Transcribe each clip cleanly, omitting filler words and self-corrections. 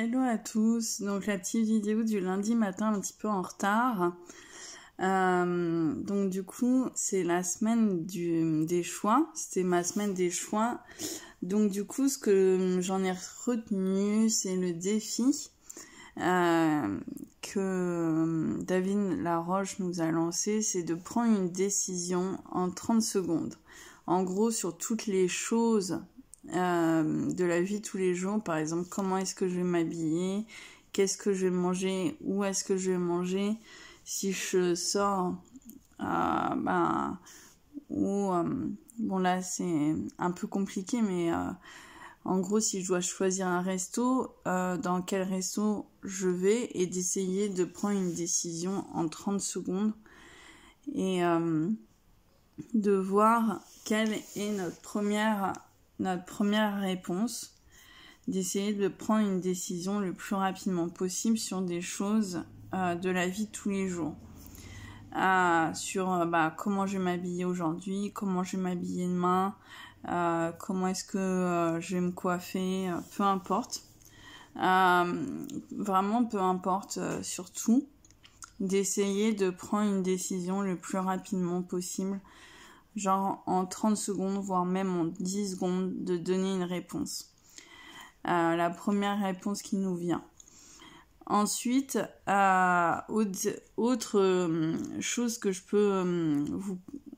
Hello à tous, donc la petite vidéo du lundi matin un petit peu en retard. Donc du coup c'est la semaine des choix, c'était ma semaine des choix. Donc du coup ce que j'en ai retenu c'est le défi que David Laroche nous a lancé, c'est de prendre une décision en 30 secondes. En gros sur toutes les choses de la vie tous les jours, par exemple comment est-ce que je vais m'habiller, qu'est-ce que je vais manger, où est-ce que je vais manger, si je sors bon là c'est un peu compliqué mais en gros si je dois choisir un resto, dans quel resto je vais, et d'essayer de prendre une décision en 30 secondes et de voir quelle est notre première réponse, d'essayer de prendre une décision le plus rapidement possible sur des choses de la vie de tous les jours. Sur comment je vais m'habiller aujourd'hui, comment je vais m'habiller demain, comment est-ce que je vais me coiffer, peu importe. Vraiment peu importe, surtout d'essayer de prendre une décision le plus rapidement possible, genre en 30 secondes, voire même en 10 secondes, de donner une réponse. La première réponse qui nous vient. Ensuite, autre chose que je peux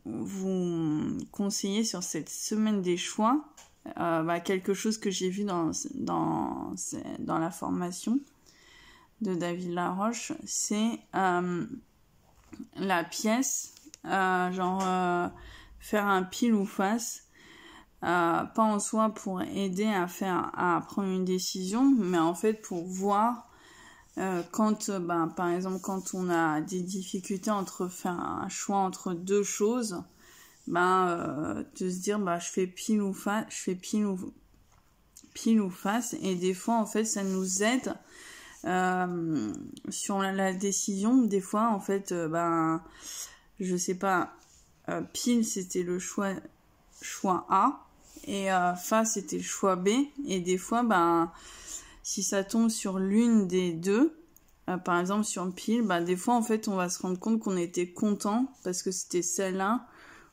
vous conseiller sur cette semaine des choix, quelque chose que j'ai vu dans la formation de David Laroche, c'est la pièce, faire un pile ou face, pas en soi pour aider à prendre une décision, mais en fait pour voir quand par exemple quand on a des difficultés entre faire un choix entre deux choses, de se dire je fais pile ou face, et des fois en fait ça nous aide sur la décision. Des fois en fait je sais pas, pile c'était le choix A et face c'était le choix B, et des fois si ça tombe sur l'une des deux, par exemple sur pile, des fois en fait on va se rendre compte qu'on était content parce que c'était celle-là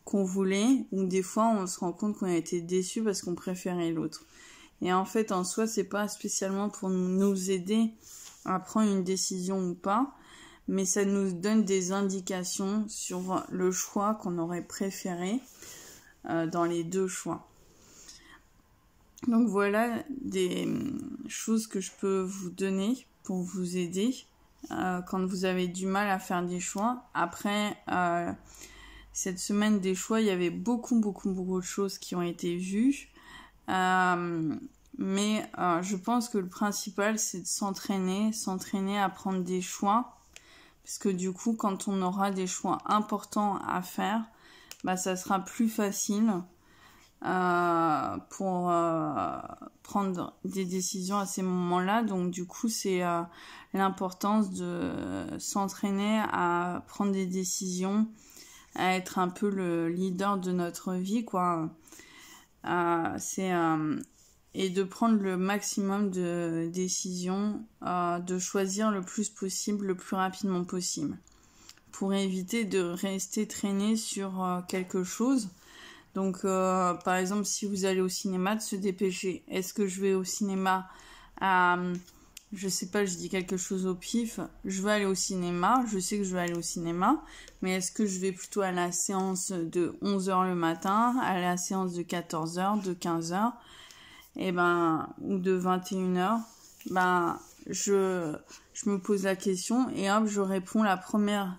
qu'on voulait, ou des fois on se rend compte qu'on a été déçu parce qu'on préférait l'autre. Et en fait en soi c'est pas spécialement pour nous aider à prendre une décision ou pas, mais ça nous donne des indications sur le choix qu'on aurait préféré dans les deux choix. Donc voilà des choses que je peux vous donner pour vous aider quand vous avez du mal à faire des choix. Après cette semaine des choix, il y avait beaucoup de choses qui ont été vues, mais je pense que le principal c'est de s'entraîner à prendre des choix, parce que du coup quand on aura des choix importants à faire, ça sera plus facile pour prendre des décisions à ces moments-là. Donc du coup c'est l'importance de s'entraîner à prendre des décisions, à être un peu le leader de notre vie, quoi. Et de prendre le maximum de décisions, de choisir le plus possible, le plus rapidement possible, pour éviter de rester traîné sur quelque chose. Donc par exemple si vous allez au cinéma, de se dépêcher. Est-ce que je vais au cinéma je sais pas, je dis quelque chose au pif, je vais aller au cinéma, je sais que je vais aller au cinéma, mais est-ce que je vais plutôt à la séance de 11h le matin, à la séance de 14h, de 15h, ou de 21h, je me pose la question et hop, je réponds la première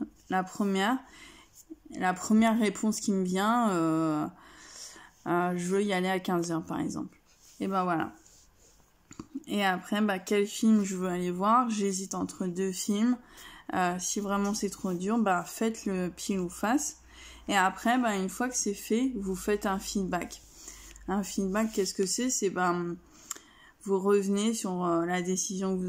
réponse qui me vient, je veux y aller à 15h par exemple. Et voilà. Et après, quel film je veux aller voir, j'hésite entre deux films. Si vraiment c'est trop dur, faites le pile ou face. Et après, une fois que c'est fait, vous faites un feedback. Un feedback, qu'est-ce que c'est ? C'est vous revenez sur la décision que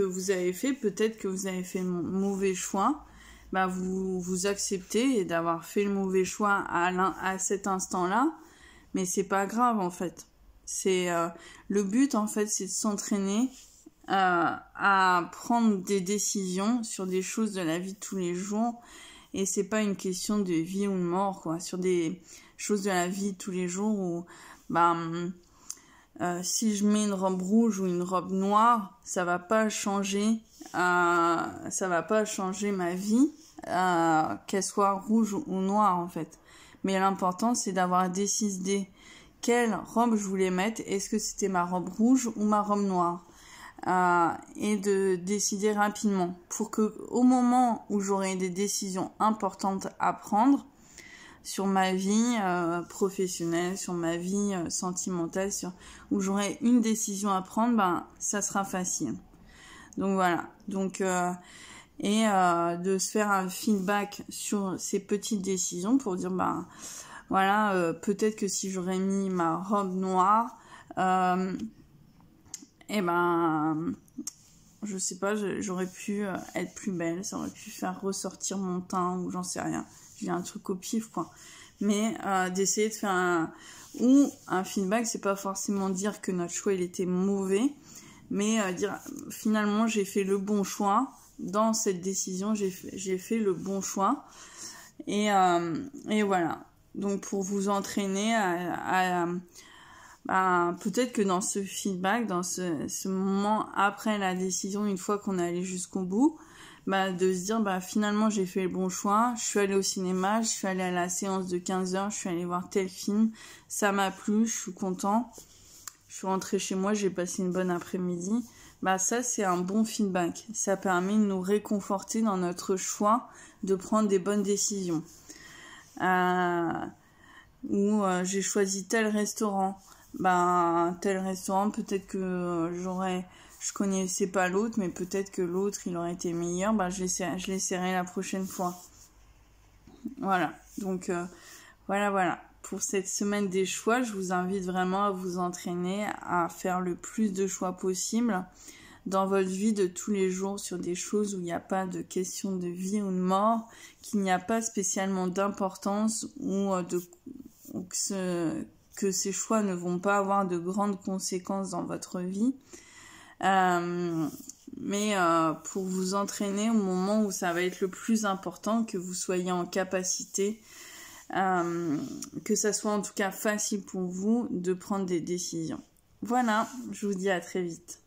vous avez fait. Peut-être que vous avez fait le mauvais choix. Vous acceptez d'avoir fait le mauvais choix à cet instant-là, mais c'est pas grave en fait. C'est le but en fait, c'est de s'entraîner à prendre des décisions sur des choses de la vie de tous les jours, et c'est pas une question de vie ou de mort, quoi. Sur des choses de la vie de tous les jours où si je mets une robe rouge ou une robe noire, ça va pas changer ma vie, qu'elle soit rouge ou noire en fait. Mais l'important c'est d'avoir décidé quelle robe je voulais mettre, est-ce que c'était ma robe rouge ou ma robe noire, et de décider rapidement pour que au moment où j'aurai des décisions importantes à prendre sur ma vie professionnelle, sur ma vie sentimentale, où j'aurai une décision à prendre, ça sera facile. Donc voilà, de se faire un feedback sur ces petites décisions pour dire voilà, peut-être que si j'aurais mis ma robe noire, je sais pas, j'aurais pu être plus belle, ça aurait pu faire ressortir mon teint ou j'en sais rien. Je dis un truc au pif, quoi. Mais d'essayer de faire un feedback, c'est pas forcément dire que notre choix il était mauvais, mais dire finalement j'ai fait le bon choix dans cette décision, j'ai fait le bon choix, et voilà. Donc pour vous entraîner peut-être que dans ce feedback, dans ce moment après la décision, une fois qu'on est allé jusqu'au bout, de se dire finalement j'ai fait le bon choix, je suis allée au cinéma, je suis allée à la séance de 15h, je suis allée voir tel film, ça m'a plu, je suis content, je suis rentrée chez moi, j'ai passé une bonne après-midi. Ça c'est un bon feedback, ça permet de nous réconforter dans notre choix de prendre des bonnes décisions. Ou j'ai choisi tel restaurant, peut-être que je connaissais pas l'autre, mais peut-être que l'autre il aurait été meilleur, je l'essaierai la prochaine fois. Voilà, donc voilà. Pour cette semaine des choix, je vous invite vraiment à vous entraîner à faire le plus de choix possible dans votre vie de tous les jours sur des choses où il n'y a pas de question de vie ou de mort, qu'il n'y a pas spécialement d'importance ou que ces choix ne vont pas avoir de grandes conséquences dans votre vie. Mais pour vous entraîner au moment où ça va être le plus important, que vous soyez en capacité, que ça soit en tout cas facile pour vous de prendre des décisions. Voilà, je vous dis à très vite.